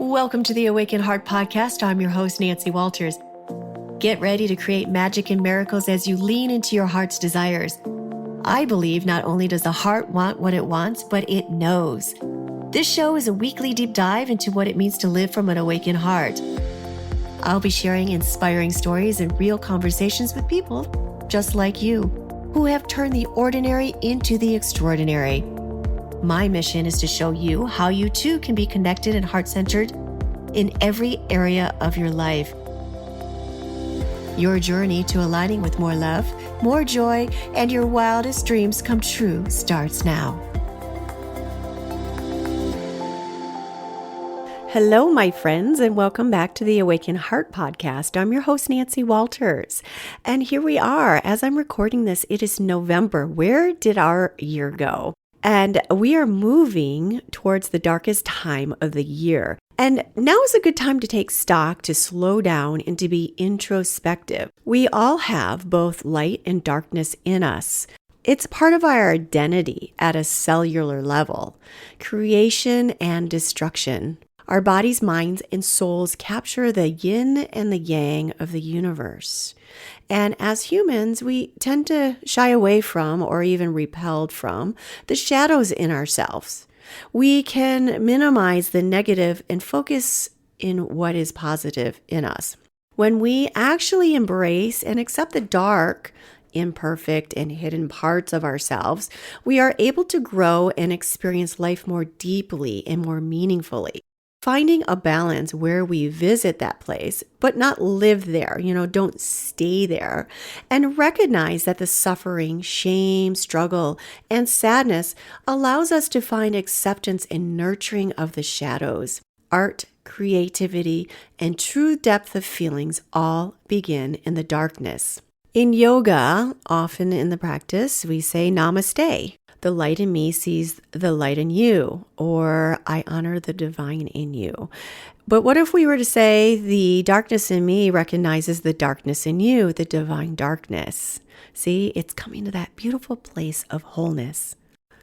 Welcome to the Awaken Heart Podcast. I'm your host, Nancy Walters. Get ready to create magic and miracles as you lean into your heart's desires. I believe not only does the heart want what it wants, but it knows. This show is a weekly deep dive into what it means to live from an awakened heart. I'll be sharing inspiring stories and real conversations with people just like you, who have turned the ordinary into the extraordinary. My mission is to show you how you too can be connected and heart-centered in every area of your life. Your journey to aligning with more love, more joy, and your wildest dreams come true starts now. Hello, my friends, and welcome back to the Awaken Heart Podcast. I'm your host, Nancy Walters. And here we are. As I'm recording this, it is November. Where did our year go? And we are moving towards the darkest time of the year. And now is a good time to take stock, to slow down, and to be introspective. We all have both light and darkness in us. It's part of our identity at a cellular level. Creation and destruction. Our bodies, minds, and souls capture the yin and the yang of the universe. And as humans, we tend to shy away from or even repelled from the shadows in ourselves. We can minimize the negative and focus in what is positive in us. When we actually embrace and accept the dark, imperfect, and hidden parts of ourselves, we are able to grow and experience life more deeply and more meaningfully. Finding a balance where we visit that place, but not live there, don't stay there, and recognize that the suffering, shame, struggle, and sadness allows us to find acceptance and nurturing of the shadows. Art, creativity, and true depth of feelings all begin in the darkness. In yoga, often in the practice, we say namaste. The light in me sees the light in you, or I honor the divine in you. But what if we were to say the darkness in me recognizes the darkness in you, the divine darkness? See, it's coming to that beautiful place of wholeness.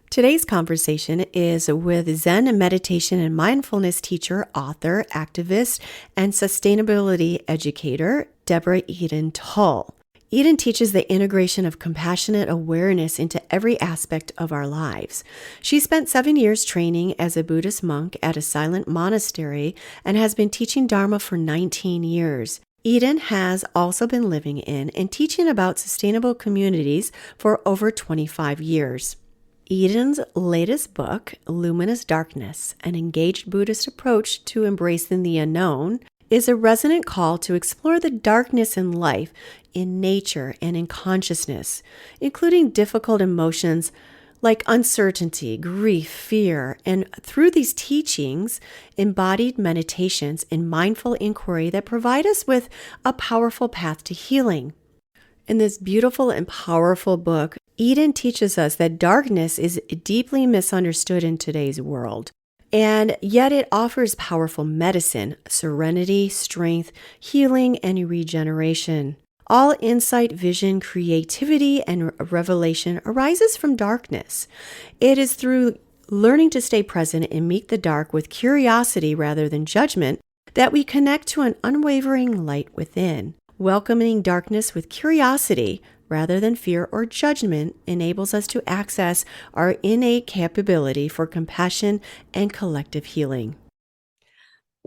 Today's conversation is with Zen meditation and mindfulness teacher, author, activist, and sustainability educator, Deborah Eden Tull. Eden teaches the integration of compassionate awareness into every aspect of our lives. She spent 7 years training as a Buddhist monk at a silent monastery and has been teaching Dharma for 19 years. Eden has also been living in and teaching about sustainable communities for over 25 years. Eden's latest book, Luminous Darkness, an engaged Buddhist approach to embracing the unknown, is a resonant call to explore the darkness in life, in nature, and in consciousness, including difficult emotions like uncertainty, grief, fear, and through these teachings, embodied meditations and mindful inquiry that provide us with a powerful path to healing. In this beautiful and powerful book, Eden teaches us that darkness is deeply misunderstood in today's world. And yet it offers powerful medicine, serenity, strength, healing, and regeneration. All insight, vision, creativity, and revelation arises from darkness. It is through learning to stay present and meet the dark with curiosity rather than judgment that we connect to an unwavering light within. Welcoming darkness with curiosity rather than fear or judgment enables us to access our innate capability for compassion and collective healing.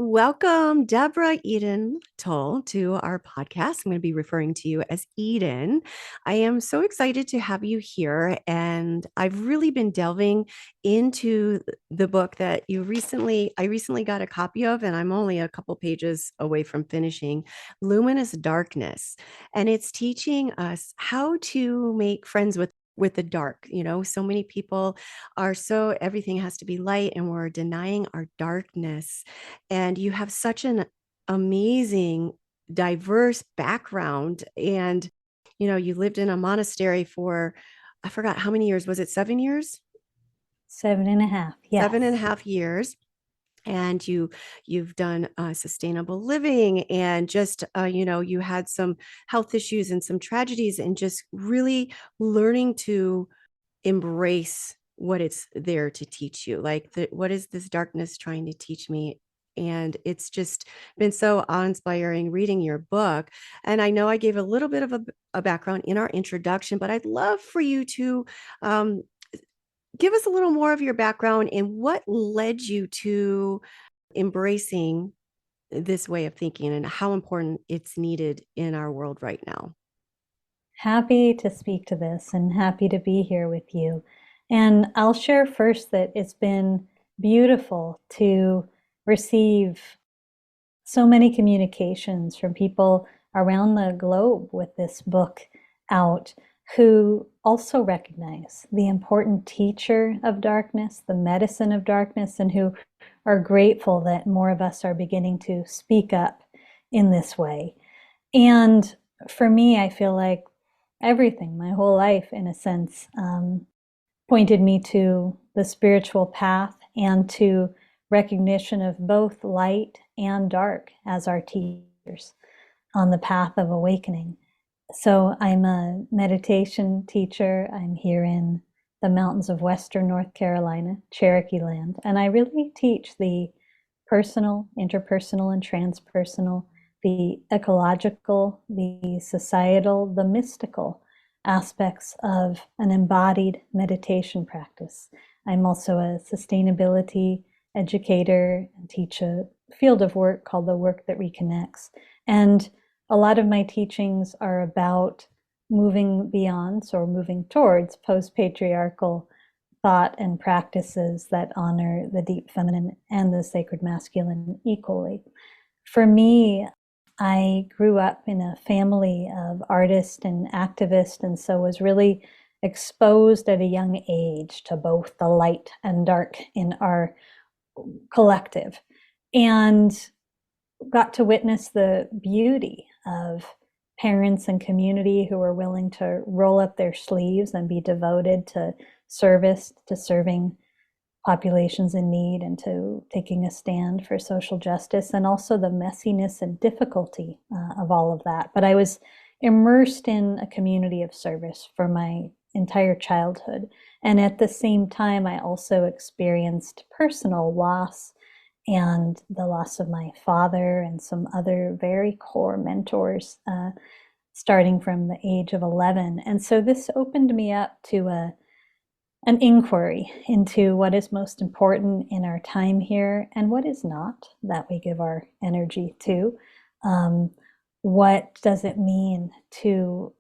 Welcome, Deborah Eden Tull, to our podcast. I'm going to be referring to you as Eden. I am so excited to have you here, and I've really been delving into the book that I recently got a copy of, and I'm only a couple pages away from finishing, Luminous Darkness. And it's teaching us how to make friends with the dark. So many people everything has to be light, and we're denying our darkness. And you have such an amazing, diverse background. And, you lived in a monastery for, I forgot how many years. Was it 7 years? 7.5. Yes. 7.5 years. And you've done sustainable living, and just, you had some health issues and some tragedies, and just really learning to embrace what it's there to teach you. Like, what is this darkness trying to teach me? And it's just been so awe-inspiring reading your book. And I know I gave a little bit of a background in our introduction, but I'd love for you to um, give us a little more of your background and what led you to embracing this way of thinking and how important it's needed in our world right now. Happy to speak to this and happy to be here with you. And I'll share first that it's been beautiful to receive so many communications from people around the globe with this book out who also recognize the important teacher of darkness, the medicine of darkness, and who are grateful that more of us are beginning to speak up in this way. And for me, I feel like everything, my whole life, in a sense, pointed me to the spiritual path and to recognition of both light and dark as our teachers on the path of awakening. So I'm a meditation teacher. I'm here in the mountains of Western North Carolina, Cherokee land, and I really teach the personal, interpersonal, and transpersonal, the ecological, the societal, the mystical aspects of an embodied meditation practice. I'm also a sustainability educator and teach a field of work called the work that reconnects. And a lot of my teachings are about moving beyond or moving towards post-patriarchal thought and practices that honor the deep feminine and the sacred masculine equally. For me, I grew up in a family of artists and activists, and so was really exposed at a young age to both the light and dark in our collective, and got to witness the beauty of parents and community who were willing to roll up their sleeves and be devoted to service, to serving populations in need, and to taking a stand for social justice, and also the messiness and difficulty of all of that. But I was immersed in a community of service for my entire childhood. And at the same time, I also experienced personal loss and the loss of my father and some other very core mentors starting from the age of 11. And so this opened me up to an inquiry into what is most important in our time here and what is not, that we give our energy to. What does it mean to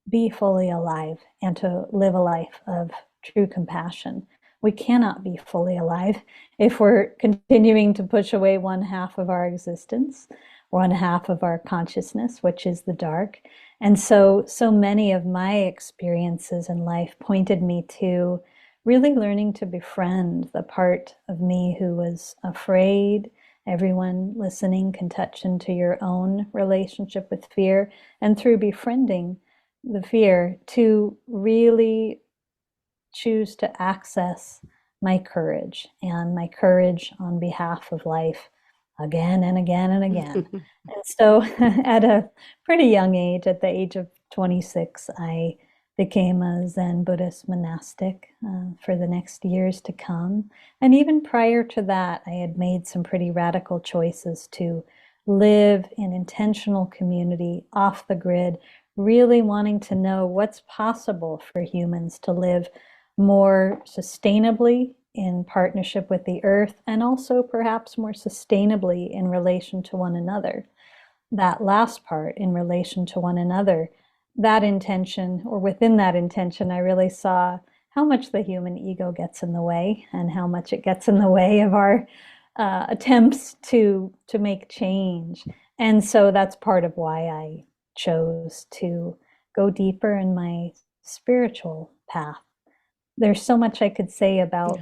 be fully alive and to live a life of true compassion? We cannot be fully alive if we're continuing to push away one half of our existence, one half of our consciousness, which is the dark. And so many of my experiences in life pointed me to really learning to befriend the part of me who was afraid. Everyone listening can touch into your own relationship with fear, and through befriending the fear, to really choose to access my courage, and my courage on behalf of life again and again and again. And so at a pretty young age, at the age of 26, I became a Zen Buddhist monastic for the next years to come. And even prior to that, I had made some pretty radical choices to live in intentional community, off the grid, really wanting to know what's possible for humans to live more sustainably in partnership with the earth, and also perhaps more sustainably in relation to one another. That last part, in relation to one another, that intention, or within that intention, I really saw how much the human ego gets in the way, and how much it gets in the way of our attempts to make change. And so that's part of why I chose to go deeper in my spiritual path. There's so much I could say about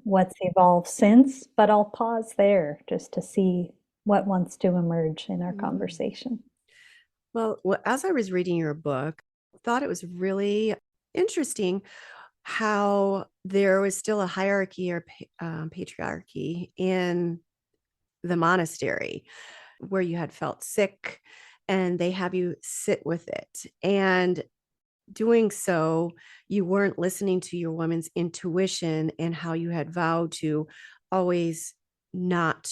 what's evolved since, but I'll pause there just to see what wants to emerge in our conversation. Well, as I was reading your book, I thought it was really interesting how there was still a hierarchy or patriarchy in the monastery, where you had felt sick and they have you sit with it. And doing so, you weren't listening to your woman's intuition and how you had vowed to always not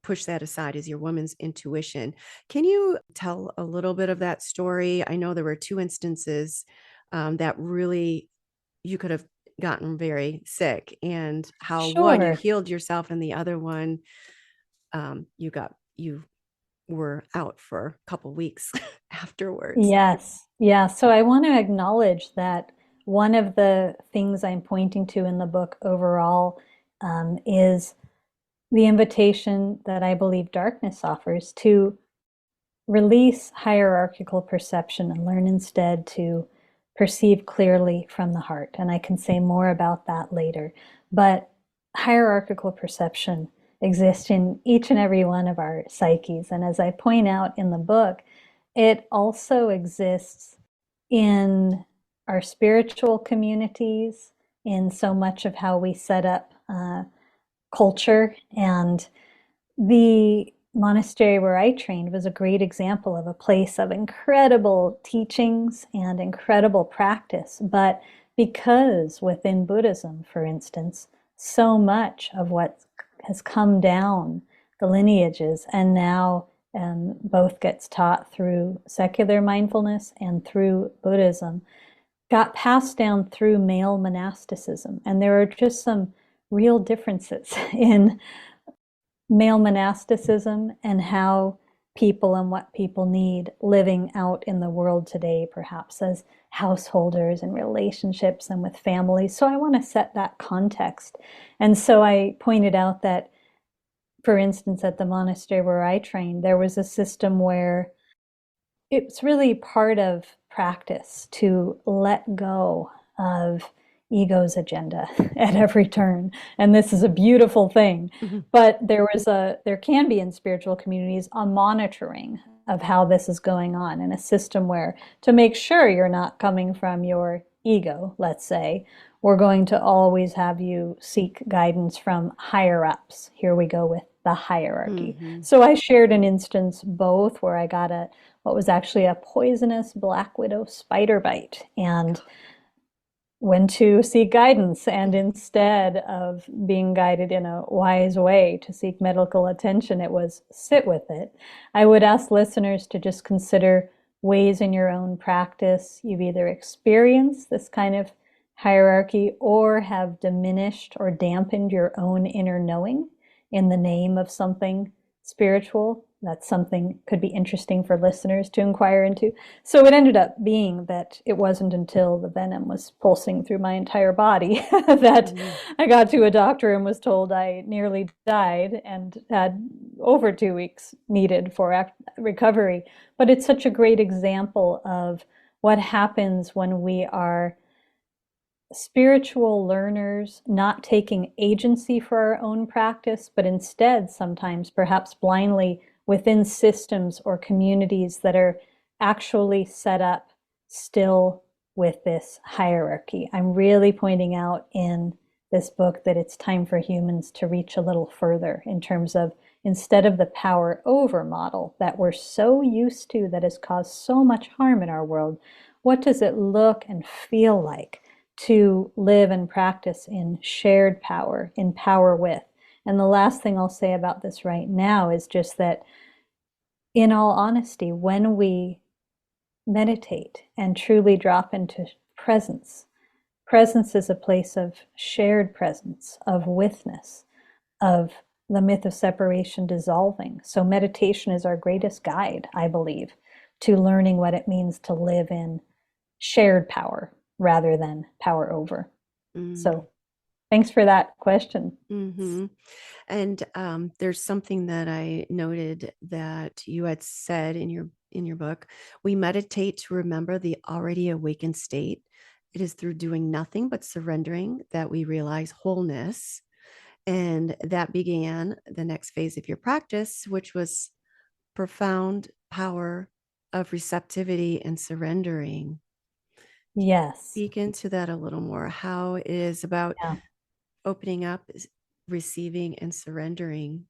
push that aside as your woman's intuition. Can you tell a little bit of that story? I know there were two instances that really you could have gotten very sick, and how one, you Sure. healed yourself, and the other one, you were out for a couple weeks afterwards. Yes. Yeah. So I want to acknowledge that one of the things I'm pointing to in the book overall is the invitation that I believe darkness offers to release hierarchical perception and learn instead to perceive clearly from the heart. And I can say more about that later. But hierarchical perception exists in each and every one of our psyches. And as I point out in the book, it also exists in our spiritual communities, in so much of how we set up culture. And the monastery where I trained was a great example of a place of incredible teachings and incredible practice. But because within Buddhism, for instance, so much of what has come down the lineages and now both gets taught through secular mindfulness and through Buddhism, got passed down through male monasticism. And there are just some real differences in male monasticism and how people and what people need living out in the world today, perhaps as householders and relationships and with families. So I want to set that context. And so I pointed out that, for instance, at the monastery where I trained, there was a system where it's really part of practice to let go of ego's agenda at every turn. And this is a beautiful thing. Mm-hmm. But there can be in spiritual communities a monitoring of how this is going on, and a system where, to make sure you're not coming from your ego, let's say, we're going to always have you seek guidance from higher ups. Here we go with the hierarchy. Mm-hmm. So I shared an instance both where I got what was actually a poisonous black widow spider bite, and went to seek guidance, and instead of being guided in a wise way to seek medical attention, it was sit with it. I would ask listeners to just consider ways in your own practice you've either experienced this kind of hierarchy or have diminished or dampened your own inner knowing in the name of something spiritual. That's something could be interesting for listeners to inquire into. So it ended up being that it wasn't until the venom was pulsing through my entire body that I got to a doctor and was told I nearly died and had over 2 weeks needed for recovery. But it's such a great example of what happens when we are spiritual learners, not taking agency for our own practice, but instead sometimes perhaps blindly within systems or communities that are actually set up still with this hierarchy. I'm really pointing out in this book that it's time for humans to reach a little further in terms of, instead of the power over model that we're so used to that has caused so much harm in our world, what does it look and feel like to live and practice in shared power, in power with? And the last thing I'll say about this right now is just that, in all honesty, when we meditate and truly drop into presence, presence is a place of shared presence, of witness, of the myth of separation dissolving. So meditation is our greatest guide, I believe, to learning what it means to live in shared power rather than power over. So thanks for that question. Mm-hmm. And there's something that I noted that you had said in your book. We meditate to remember the already awakened state. It is through doing nothing but surrendering that we realize wholeness. And that began the next phase of your practice, which was profound power of receptivity and surrendering. Yes. Speak into that a little more. How it is about opening up, receiving, and surrendering.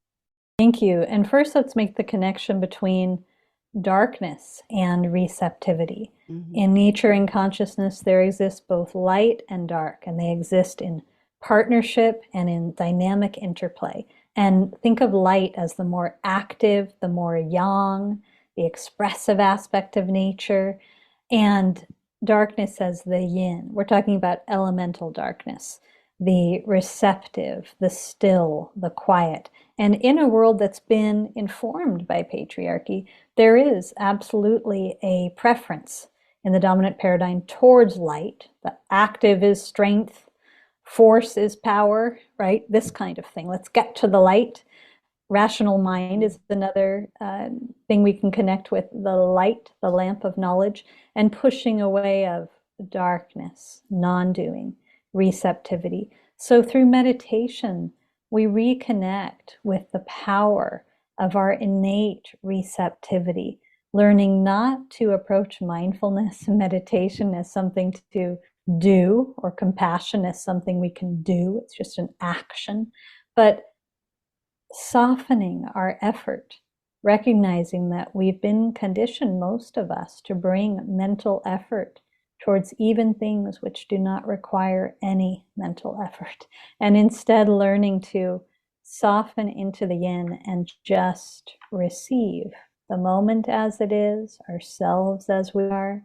Thank you. And first, let's make the connection between darkness and receptivity. Mm-hmm. In nature and consciousness, there exists both light and dark, and they exist in partnership and in dynamic interplay. And think of light as the more active, the more yang, the expressive aspect of nature, and darkness as the yin. We're talking about elemental darkness, the receptive, the still, the quiet. And in a world that's been informed by patriarchy, there is absolutely a preference in the dominant paradigm towards light. The active is strength, force is power, right? This kind of thing. Let's get to the light. Rational mind is another thing we can connect with, the light, the lamp of knowledge, and pushing away of darkness, non-doing, receptivity. So through meditation, we reconnect with the power of our innate receptivity, learning not to approach mindfulness and meditation as something to do, or compassion as something we can do. It's just an action, but softening our effort, recognizing that we've been conditioned, most of us, to bring mental effort towards even things which do not require any mental effort, and instead learning to soften into the yin and just receive the moment as it is, ourselves as we are,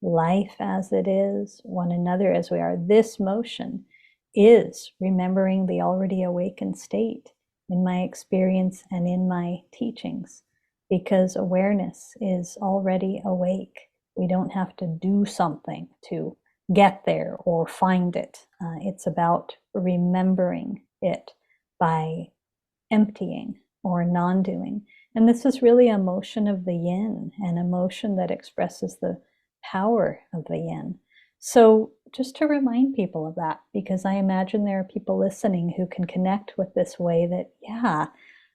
life as it is, one another as we are. This motion is remembering the already awakened state in my experience and in my teachings, because awareness is already awake. We don't have to do something to get there or find it. It's about remembering it by emptying or non-doing. And this is really a motion of the yin, an emotion that expresses the power of the yin. So just to remind people of that, because I imagine there are people listening who can connect with this way that, yeah,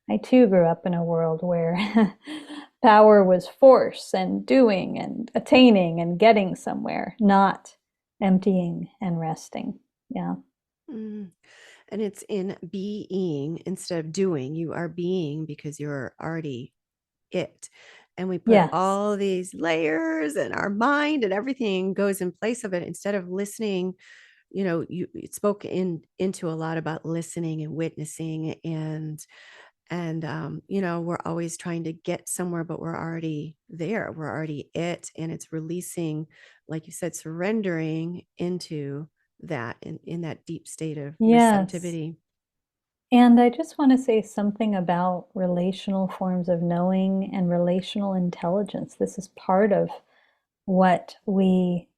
I too grew up in a world where power was force and doing and attaining and getting somewhere, not emptying and resting. Yeah. Mm. And it's in being instead of doing. You are being because you're already it. And we put Yes. all these layers, and our mind and everything goes in place of it instead of listening. You spoke into a lot about listening and witnessing, and we're always trying to get somewhere, but we're already there. We're already it. And it's releasing, like you said, surrendering into that in that deep state of Yes. receptivity. And I just want to say something about relational forms of knowing and relational intelligence. This is part of what we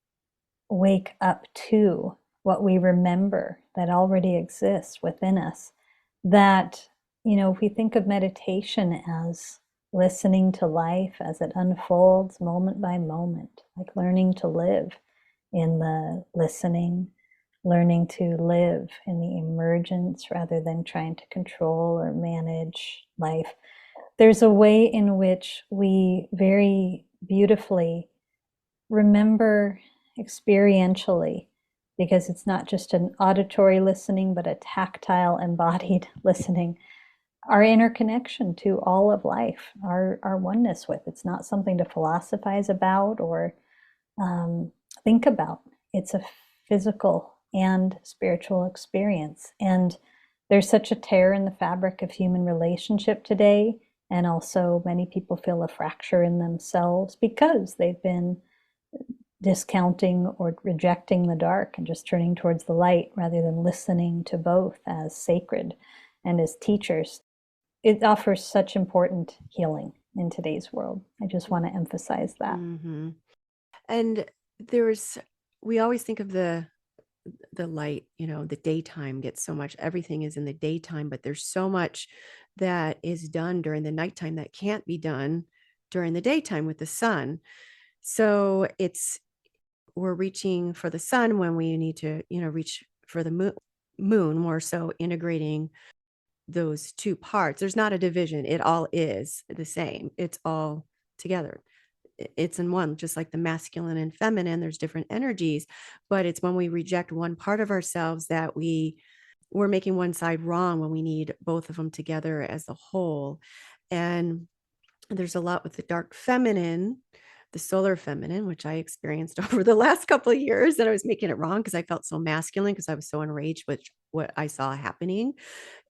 wake up to, what we remember that already exists within us. That, if we think of meditation as listening to life as it unfolds moment by moment, like learning to live in the listening, learning to live in the emergence rather than trying to control or manage life. There's a way in which we very beautifully remember experientially, because it's not just an auditory listening, but a tactile, embodied listening, our interconnection to all of life, our oneness with. It's not something to philosophize about or think about. It's a physical and spiritual experience. And there's such a tear in the fabric of human relationship today. And also, many people feel a fracture in themselves because they've been discounting or rejecting the dark and just turning towards the light rather than listening to both as sacred and as teachers. It offers such important healing in today's world. I just want to emphasize that. Mm-hmm. And we always think of the light, the daytime gets so much, everything is in the daytime, but there's so much that is done during the nighttime that can't be done during the daytime with the sun. So we're reaching for the sun when we need to, reach for the moon, more so integrating those two parts. There's not a division. It all is the same. It's all together. It's in one, just like the masculine and feminine. There's different energies, but it's when we reject one part of ourselves that we're making one side wrong when we need both of them together as a whole. And there's a lot with the dark feminine the solar feminine, which I experienced over the last couple of years. And I was making it wrong because I felt so masculine because I was so enraged with what I saw happening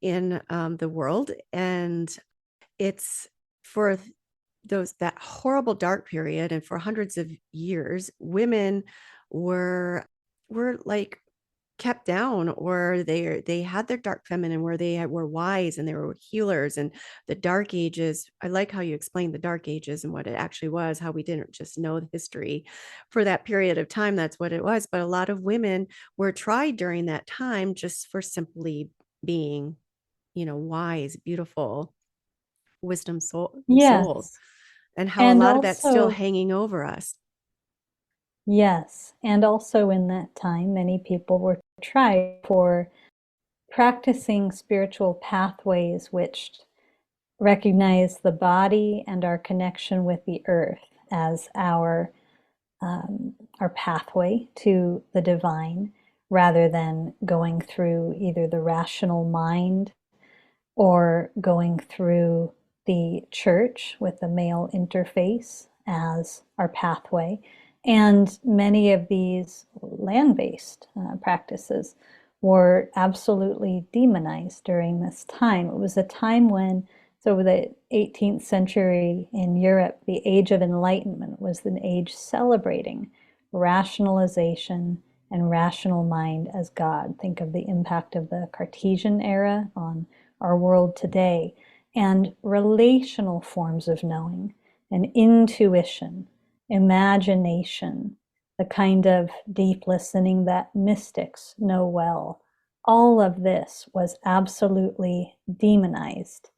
in the world. And it's for that horrible dark period, and for hundreds of years, women were like kept down, or they had their dark feminine where were wise and they were healers. And the dark ages, I like how you explained the dark ages and what it actually was, how we didn't just know the history for that period of time. That's what it was. But a lot of women were tried during that time just for simply being, wise, beautiful, wisdom souls, Yes. and how a And lot of that's still also, hanging over us. yes. And also in that time, many people were tried for practicing spiritual pathways which recognize the body and our connection with the earth as our pathway to the divine, rather than going through either the rational mind or going through the church with the male interface as our pathway. And many of these land-based practices were absolutely demonized during this time. It was a time when, so the 18th century in Europe, the Age of Enlightenment was an age celebrating rationalization and rational mind as God. Think of the impact of the Cartesian era on our world today, and relational forms of knowing, and intuition, imagination, the kind of deep listening that mystics know well. All of this was absolutely demonized.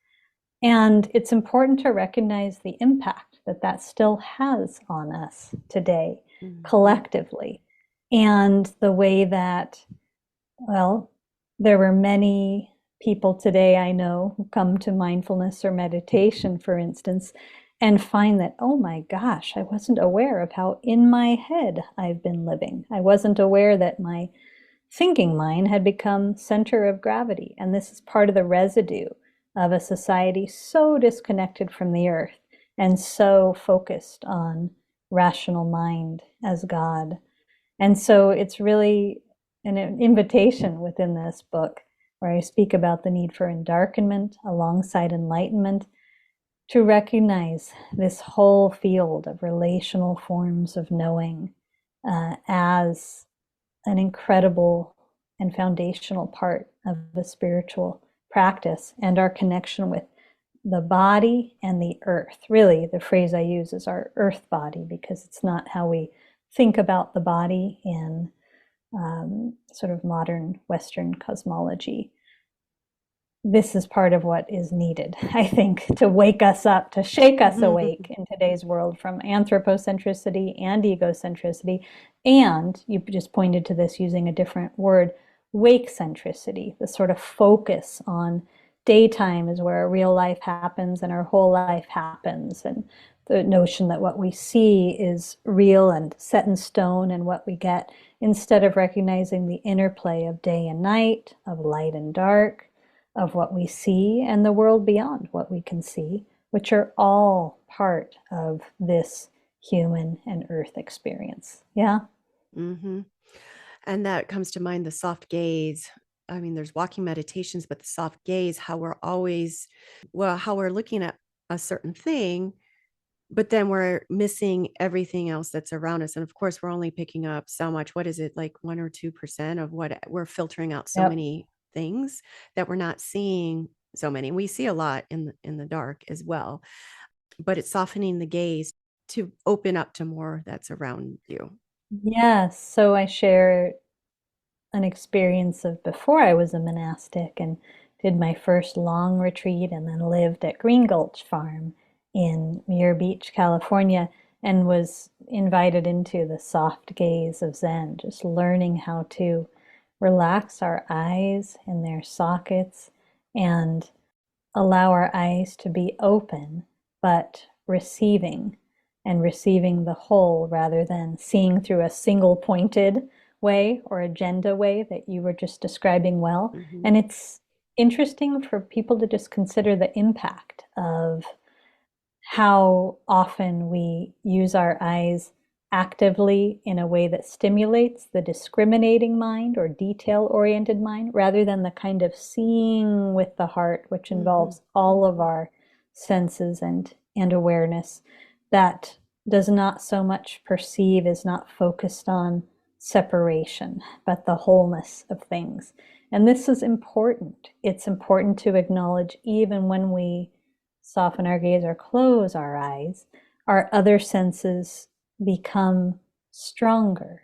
And it's important to recognize the impact that that still has on us today, collectively, and the way that, well, there were many people today I know who come to mindfulness or meditation, for instance, and find that, oh my gosh, I wasn't aware of how in my head I've been living. I wasn't aware that my thinking mind had become center of gravity. And this is part of the residue of a society so disconnected from the earth and so focused on rational mind as God. And so it's really an invitation within this book, where I speak about the need for endarkenment alongside enlightenment, to recognize this whole field of relational forms of knowing as an incredible and foundational part of the spiritual practice, and our connection with the body and the earth. Really, the phrase I use is our earth body, because it's not how we think about the body in sort of modern Western cosmology. This is part of what is needed, I think, to wake us up, to shake us awake in today's world from anthropocentricity and egocentricity. And you just pointed to this using a different word, wake centricity, the sort of focus on daytime is where our real life happens and our whole life happens. And the notion that what we see is real and set in stone, and what we get, instead of recognizing the interplay of day and night, of light and dark, of what we see and the world beyond what we can see, which are all part of this human and earth experience. Yeah. Mm-hmm. And that comes to mind, the soft gaze. I mean, there's walking meditations, but the soft gaze, how we're always, how we're looking at a certain thing, but then we're missing everything else that's around us. And of course, we're only picking up so much. What is it, like 1 or 2% of what we're filtering out? So Yep. many things that we're not seeing. So many. We see a lot in the dark as well, but it's softening the gaze to open up to more that's around you. Yes. So I share an experience of before I was a monastic and did my first long retreat, and then lived at Green Gulch Farm in Muir Beach, California, and was invited into the soft gaze of Zen, just learning how to relax our eyes in their sockets and allow our eyes to be open, but receiving, and receiving the whole rather than seeing through a single pointed way or agenda way that you were just describing well. Mm-hmm. And it's interesting for people to just consider the impact of how often we use our eyes actively in a way that stimulates the discriminating mind or detail-oriented mind, rather than the kind of seeing with the heart, which involves all of our senses and awareness, that does not so much perceive, is not focused on separation, but the wholeness of things. And this is important. It's important to acknowledge, even when we soften our gaze or close our eyes, our other senses become stronger.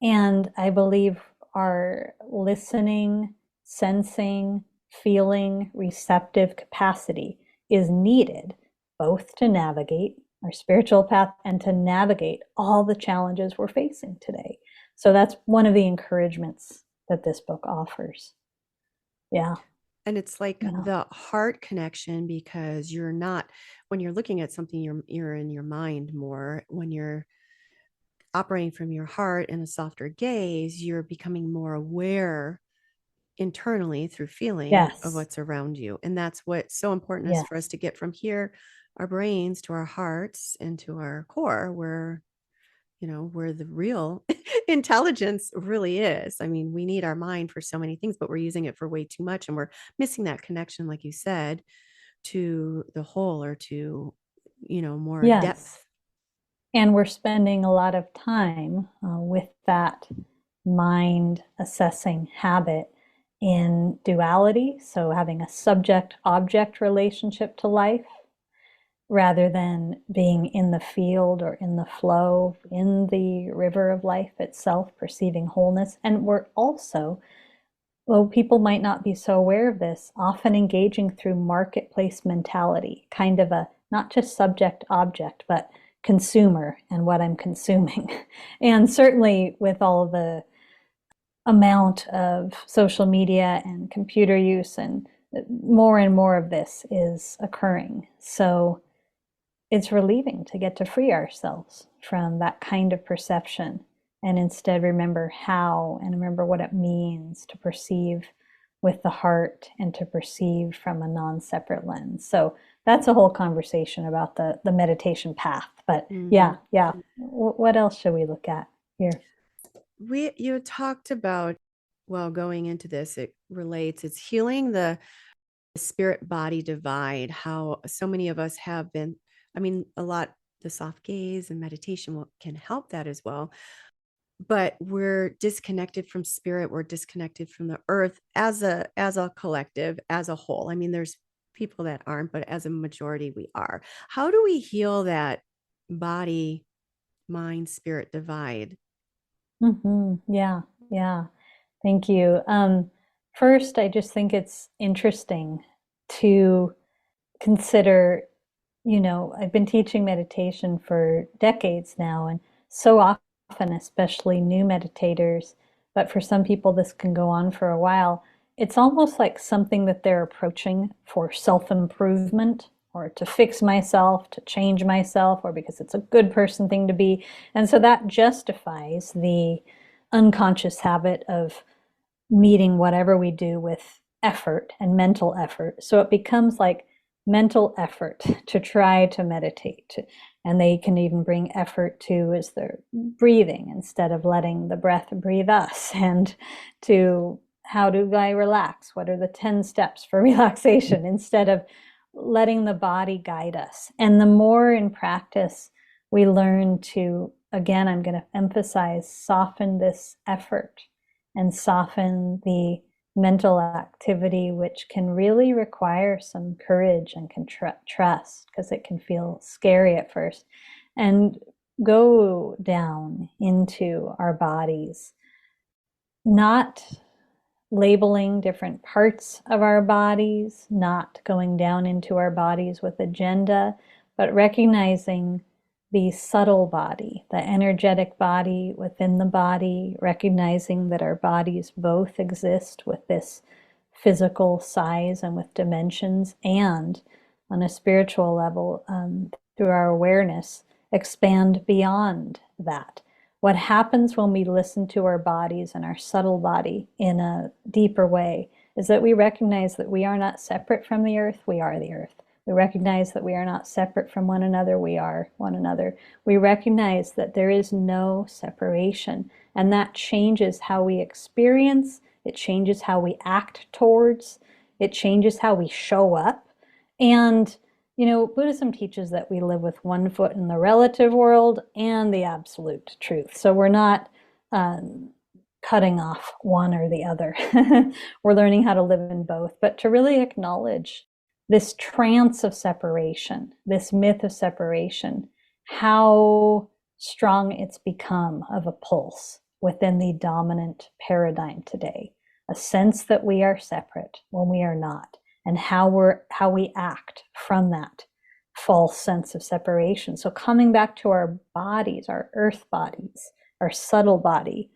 And I believe our listening, sensing, feeling, receptive capacity is needed both to navigate our spiritual path and to navigate all the challenges we're facing today. So that's one of the encouragements that this book offers. Yeah. And it's like Yeah. the heart connection, because you're not, when you're looking at something, you're in your mind more. When you're operating from your heart in a softer gaze, you're becoming more aware internally through feeling of Yes. what's around you. And that's what's so important, is for us Yes. to get from here, our brains, to our hearts and to our core, where, you know, where the real intelligence really is. I mean, we need our mind for so many things, but we're using it for way too much, and we're missing that connection, like you said, to the whole, or to, you know, more Yes. depth. And we're spending a lot of time with that mind assessing habit in duality. So having a subject object relationship to life, rather than being in the field or in the flow, in the river of life itself, perceiving wholeness. And we're also, well, people might not be so aware of this, often engaging through marketplace mentality, kind of a not just subject object, but consumer and what I'm consuming. And certainly with all of the amount of social media and computer use, and more of this is occurring. So it's relieving to get to free ourselves from that kind of perception, and instead remember how, and remember what it means to perceive with the heart and to perceive from a non-separate lens. So that's a whole conversation about the meditation path. But yeah, what else should we look at here? You talked about, well, going into this, it relates, it's healing the spirit body divide, how so many of us have been, I mean, a lot, the soft gaze and meditation can help that as well, but we're disconnected from spirit, we're disconnected from the earth as a collective, as a whole. I mean, there's people that aren't, but as a majority we are. How do we heal that body mind spirit divide? Yeah, yeah. Thank you. First, I just think it's interesting to consider, I've been teaching meditation for decades now, and so often, especially new meditators, but for some people this can go on for a while, it's almost like something that they're approaching for self-improvement, or to fix myself, to change myself, or because it's a good person thing to be. And so that justifies the unconscious habit of meeting whatever we do with effort and mental effort. So it becomes like mental effort to try to meditate. And they can even bring effort to as they're breathing, instead of letting the breath breathe us, and to how do I relax? What are the 10 steps for relaxation? Instead of letting the body guide us. And the more in practice we learn to, again, I'm going to emphasize, soften this effort and soften the mental activity, which can really require some courage and trust, because it can feel scary at first, and go down into our bodies, not labeling different parts of our bodies, not going down into our bodies with agenda, but recognizing the subtle body, the energetic body within the body, recognizing that our bodies both exist with this physical size and with dimensions, and on a spiritual level, through our awareness, expand beyond that. What happens when we listen to our bodies and our subtle body in a deeper way is that we recognize that we are not separate from the earth, we are the earth. We recognize that we are not separate from one another. We are one another. We recognize that there is no separation, and that changes how we experience. It changes how we act towards. It changes how we show up. And, Buddhism teaches that we live with one foot in the relative world and the absolute truth. So we're not cutting off one or the other. We're learning how to live in both, but to really acknowledge this trance of separation, this myth of separation, how strong it's become of a pulse within the dominant paradigm today. A sense that we are separate when we are not, and how we act from that false sense of separation. So coming back to our bodies, our earth bodies, our subtle body,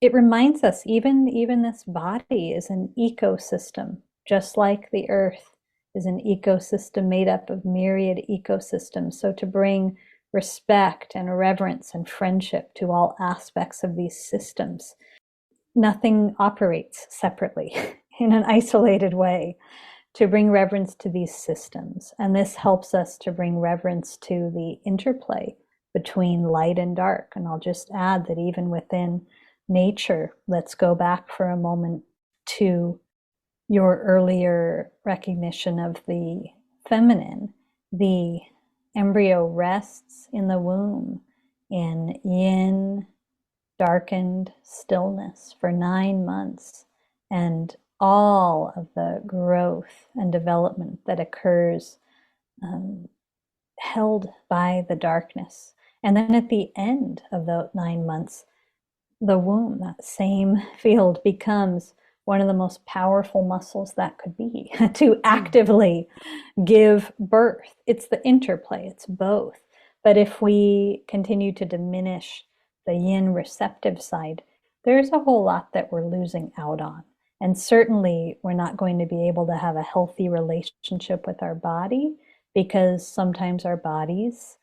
it reminds us even this body is an ecosystem, just like the earth is an ecosystem made up of myriad ecosystems. So to bring respect and reverence and friendship to all aspects of these systems. Nothing operates separately in an isolated way. To bring reverence to these systems. And this helps us to bring reverence to the interplay between light and dark. And I'll just add that even within nature, let's go back for a moment to your earlier recognition of the feminine. The embryo rests in the womb in yin, darkened stillness for 9 months, and all of the growth and development that occurs held by the darkness. And then at the end of the 9 months, the womb, that same field, becomes one of the most powerful muscles that could be to actively give birth. It's the interplay, it's both. But if we continue to diminish the yin receptive side, there's a whole lot that we're losing out on. And certainly we're not going to be able to have a healthy relationship with our body, because sometimes our bodies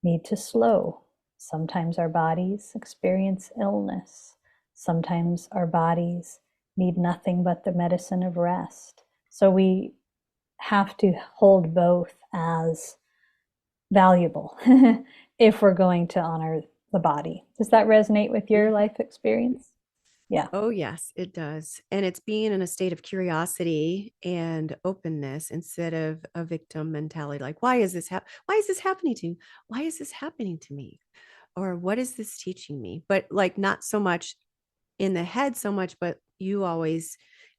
need to slow. Sometimes our bodies experience illness. Sometimes our bodies need nothing but the medicine of rest. So we have to hold both as valuable if we're going to honor the body. Does that resonate with your life experience? Yeah. Oh, yes, it does. And it's being in a state of curiosity and openness instead of a victim mentality. Like, why is this happening to me? Why is this happening to me? Or what is this teaching me? But like, not so much in the head so much, but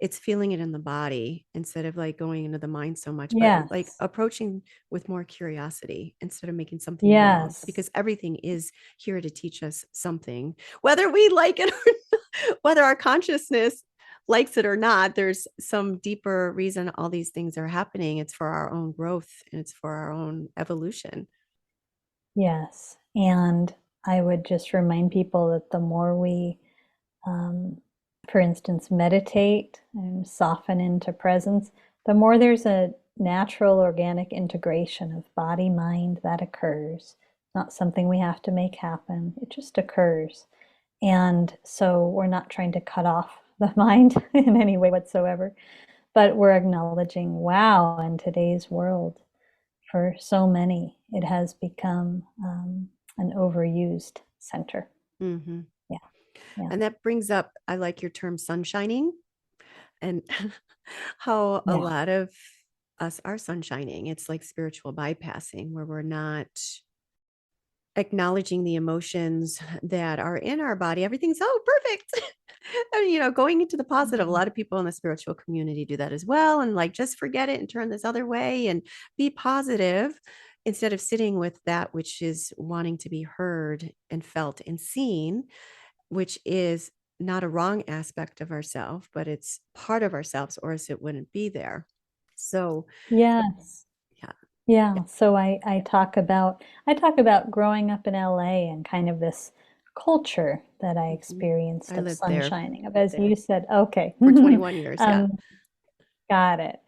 it's feeling it in the body instead of like going into the mind so much, but like Yes. approaching with more curiosity instead of making something wrong, Yes. because everything is here to teach us something, whether we like it or not, whether our consciousness likes it or not. There's some deeper reason all these things are happening. It's for our own growth and it's for our own evolution. Yes. And I would just remind people that the more we, for instance, meditate and soften into presence, the more there's a natural organic integration of body mind that occurs. Not something we have to make happen, it just occurs. And so we're not trying to cut off the mind in any way whatsoever, but we're acknowledging, wow, in today's world, for so many, it has become an overused center. Mm-hmm. Yeah. Yeah. And that brings up, I like your term sunshining, and how a Yeah. lot of us are sunshining. It's like spiritual bypassing, where we're not acknowledging the emotions that are in our body. Everything's perfect. And going into the positive. A lot of people in the spiritual community do that as well, and like, just forget it and turn this other way and be positive, instead of sitting with that which is wanting to be heard and felt and seen, which is not a wrong aspect of ourselves, but it's part of ourselves, or else it wouldn't be there. So Yes. yeah. Yeah. So I talk about growing up in LA and kind of this culture that I experienced I of lived there sunshining, of, as you said, okay. for 21 years. Yeah. Got it.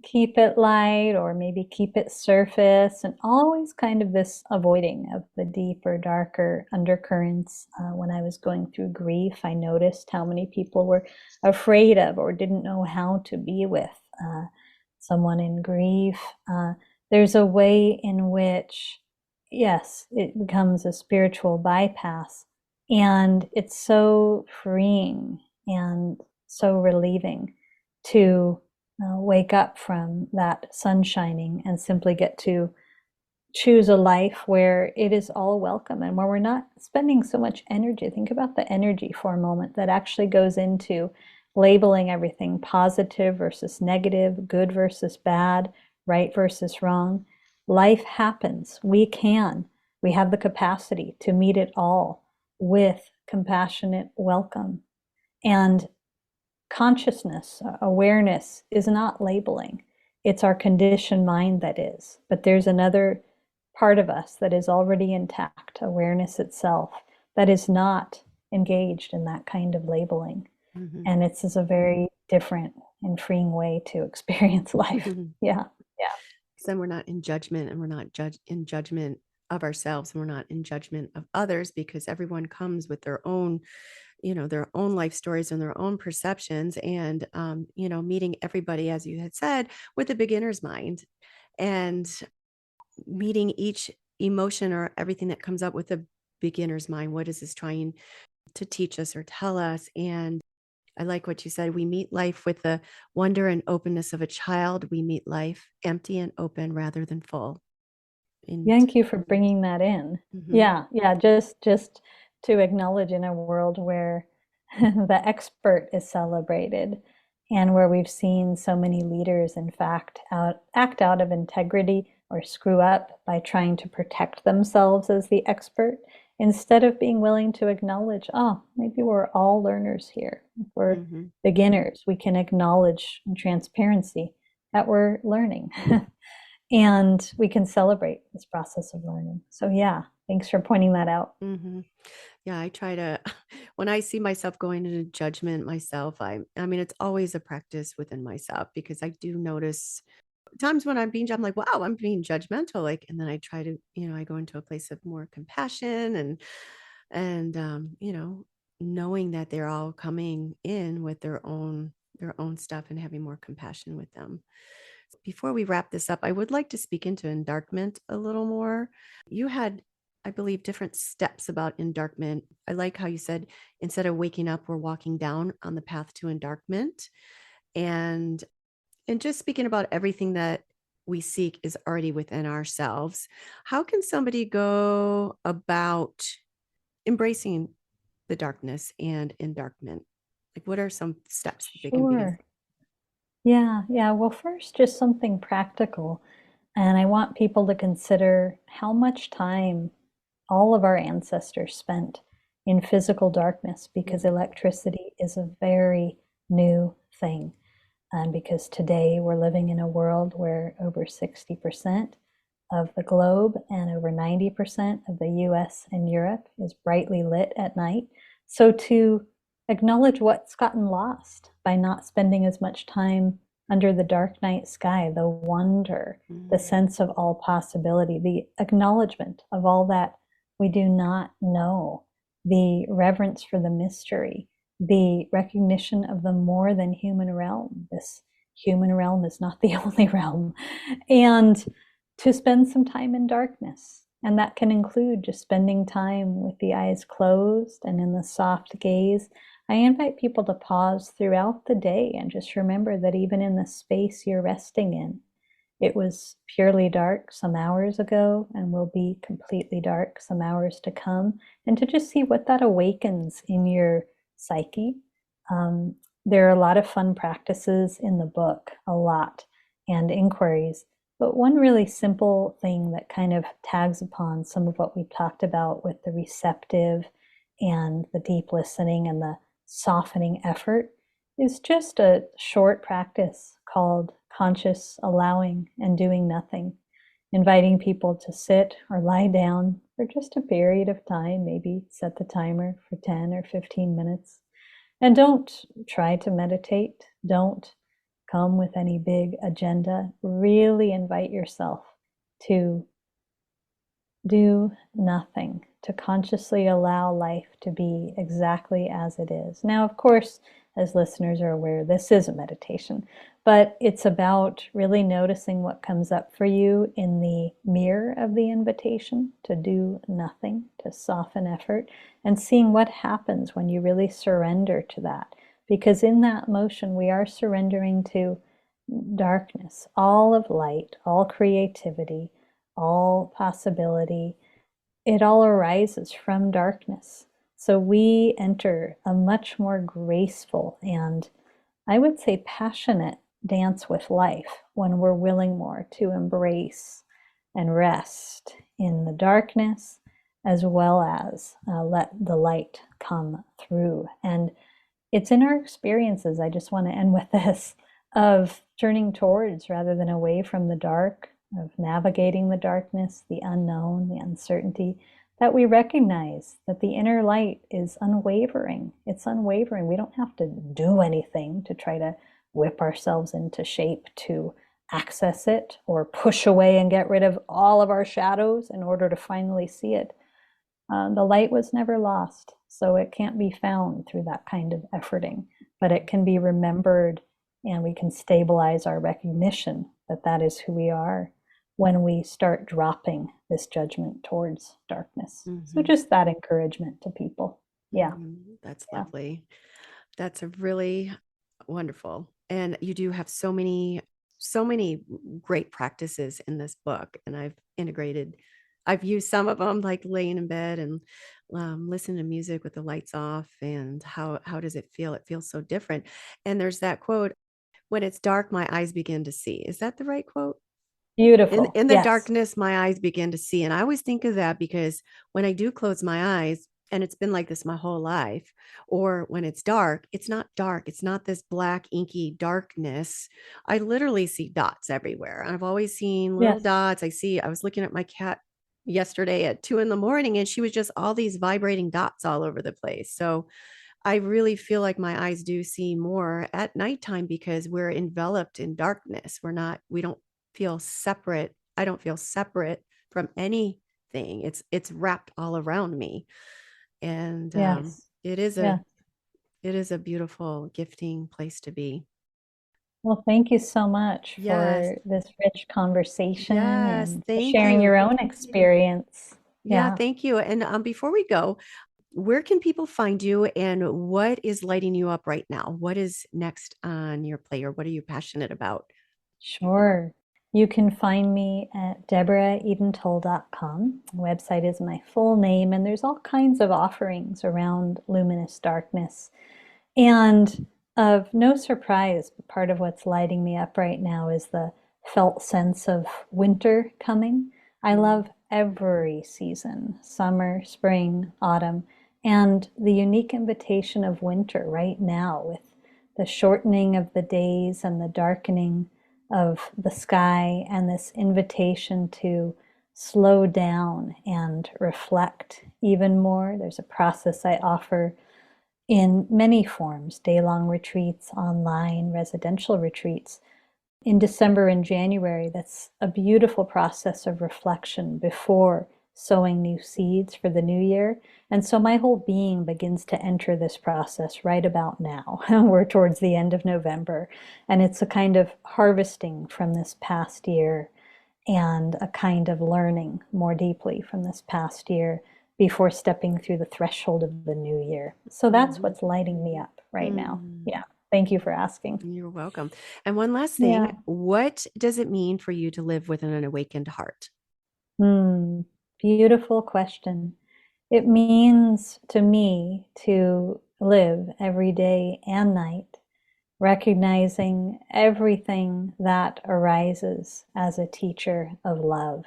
Keep it light, or maybe keep it surface, and always kind of this avoiding of the deeper, darker undercurrents. When I was going through grief, I noticed how many people were afraid of or didn't know how to be with someone in grief. There's a way in which, yes, it becomes a spiritual bypass, and it's so freeing and so relieving to wake up from that sun shining and simply get to choose a life where it is all welcome and where we're not spending so much energy. Think about the energy for a moment that actually goes into labeling everything positive versus negative, good versus bad, right versus wrong. Life happens. We have the capacity to meet it all with compassionate welcome. And consciousness, awareness is not labeling. It's our conditioned mind that is. But there's another part of us that is already intact, awareness itself, that is not engaged in that kind of labeling. Mm-hmm. And it's a very different and freeing way to experience life. Yeah. Yeah. Then we're not in judgment, and we're not in judgment of ourselves, and we're not in judgment of others, because everyone comes with their own, their own life stories and their own perceptions, and, meeting everybody, as you had said, with a beginner's mind, and meeting each emotion or everything that comes up with a beginner's mind. What is this trying to teach us or tell us? And I like what you said. We meet life with the wonder and openness of a child. We meet life empty and open rather than full. Thank you for bringing that in. Mm-hmm. Yeah. Just to acknowledge, in a world where the expert is celebrated and where we've seen so many leaders, in fact, act out of integrity or screw up by trying to protect themselves as the expert, instead of being willing to acknowledge, oh, maybe we're all learners here. If we're beginners, we can acknowledge in transparency that we're learning. And we can celebrate this process of learning. So yeah, thanks for pointing that out. Mm-hmm. Yeah, I try to, when I see myself going into judgment myself, I mean, it's always a practice within myself, because I do notice times when I'm like, wow, I'm being judgmental. Like, and then I try to, I go into a place of more compassion and knowing that they're all coming in with their own stuff, and having more compassion with them. Before we wrap this up, I would like to speak into endarkment a little more. You had, I believe, different steps about endarkment. I like how you said, instead of waking up, we're walking down on the path to endarkment. And just speaking about everything that we seek is already within ourselves. How can somebody go about embracing the darkness and endarkment? Like, what are some steps that they can begin? Sure. Yeah. Well, first, just something practical. And I want people to consider how much time all of our ancestors spent in physical darkness, because electricity is a very new thing. And because today we're living in a world where over 60% of the globe and over 90% of the US and Europe is brightly lit at night. So to acknowledge what's gotten lost by not spending as much time under the dark night sky, the wonder, the sense of all possibility, the acknowledgement of all that we do not know, the reverence for the mystery, the recognition of the more than human realm. This human realm is not the only realm. And to spend some time in darkness. And that can include just spending time with the eyes closed and in the soft gaze. I invite people to pause throughout the day and just remember that even in the space you're resting in, it was purely dark some hours ago and will be completely dark some hours to come. And to just see what that awakens in your psyche. There are a lot of fun practices in the book, and inquiries. But one really simple thing that kind of tags upon some of what we've talked about with the receptive and the deep listening and the softening effort is just a short practice called conscious allowing and doing nothing, inviting people to sit or lie down for just a period of time, maybe set the timer for 10 or 15 minutes. And don't try to meditate. Don't come with any big agenda. Really invite yourself to do nothing, to consciously allow life to be exactly as it is. Now, of course, as listeners are aware, this is a meditation, But it's about really noticing what comes up for you in the mirror of the invitation to do nothing, to soften effort, and seeing what happens when you really surrender to that. Because in that motion, we are surrendering to darkness, all of light, all creativity, all possibility. It all arises from darkness. So we enter a much more graceful and, I would say, passionate dance with life when we're willing more to embrace and rest in the darkness, as well as let the light come through. And it's in our experiences, I just want to end with this, of turning towards rather than away from the dark, of navigating the darkness, the unknown, the uncertainty, that we recognize that the inner light is unwavering. It's unwavering. We don't have to do anything to try to whip ourselves into shape to access it, or push away and get rid of all of our shadows in order to finally see it. The light was never lost, so it can't be found through that kind of efforting, but it can be remembered, and we can stabilize our recognition that that is who we are when we start dropping this judgment towards darkness. So just that encouragement to people. Yeah. That's Yeah. lovely. That's a really wonderful. And you do have so many great practices in this book. And I've used some of them, like laying in bed and listening to music with the lights off. And how does it feel? It feels so different. And there's that quote, when it's dark, my eyes begin to see. Is that the right quote? Beautiful. In the Yes. darkness, my eyes begin to see. And I always think of that because when I do close my eyes, and it's been like this my whole life, or when it's dark, it's not dark. It's not this black, inky darkness. I literally see dots everywhere. I've always seen little Yes. dots. I was looking at my cat yesterday at 2 a.m, and she was just all these vibrating dots all over the place. So I really feel like my eyes do see more at nighttime because we're enveloped in darkness. We don't feel separate. I don't feel separate from anything. It's wrapped all around me. And Yes. it is Yeah. a beautiful gifting place to be. Well, thank you so much Yes. for this rich conversation Yes. and for Thank sharing you. your own experience. Yeah. Yeah. Thank you. And before we go, where can people find you and what is lighting you up right now? What is next on your plate, or what are you passionate about? Sure. You can find me at deborahedentall.com. The website is my full name, and there's all kinds of offerings around luminous darkness. And of no surprise, part of what's lighting me up right now is the felt sense of winter coming. I love every season, summer, spring, autumn, and the unique invitation of winter right now with the shortening of the days and the darkening of the sky, and this invitation to slow down and reflect even more. There's a process I offer in many forms, day-long retreats, online, residential retreats. In December and January, that's a beautiful process of reflection before sowing new seeds for the new year. And so my whole being begins to enter this process right about now. We're towards the end of November, and it's a kind of harvesting from this past year and a kind of learning more deeply from this past year before stepping through the threshold of the new year. So that's Mhm. what's lighting me up right now. Mm. Yeah. Thank you for asking. You're welcome. And one last thing, Yeah. what does it mean for you to live with an awakened heart? Hmm. Beautiful question. It means to me to live every day and night, recognizing everything that arises as a teacher of love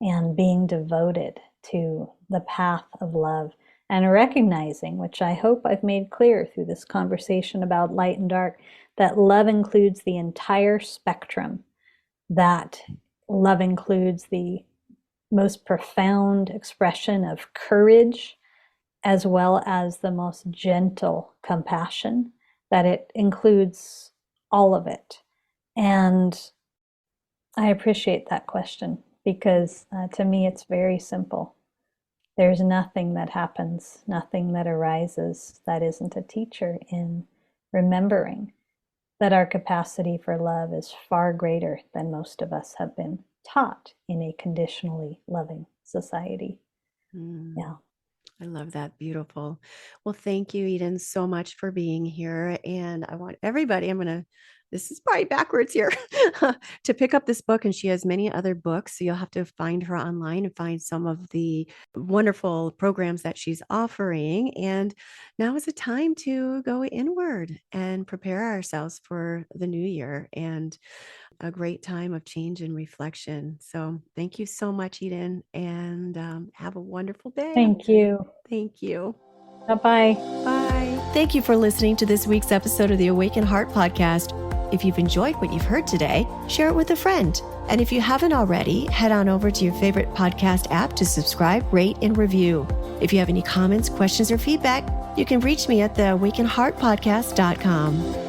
and being devoted to the path of love, and recognizing, which I hope I've made clear through this conversation about light and dark, that love includes the entire spectrum, that love includes the most profound expression of courage as well as the most gentle compassion, that it includes all of it. And I appreciate that question because to me it's very simple. There's nothing that happens, nothing that arises that isn't a teacher in remembering that our capacity for love is far greater than most of us have been taught in a conditionally loving society. Yeah. I love that. Beautiful. Well, thank you, Eden, so much for being here. And I want everybody, this is probably backwards here, to pick up this book. And she has many other books. So you'll have to find her online and find some of the wonderful programs that she's offering. And now is a time to go inward and prepare ourselves for the new year and a great time of change and reflection. So thank you so much, Eden, and have a wonderful day. Thank you. Thank you. Bye-bye. Bye. Thank you for listening to this week's episode of the Awaken Heart podcast. If you've enjoyed what you've heard today, share it with a friend. And if you haven't already, head on over to your favorite podcast app to subscribe, rate, and review. If you have any comments, questions, or feedback, you can reach me at theawakenheartpodcast.com.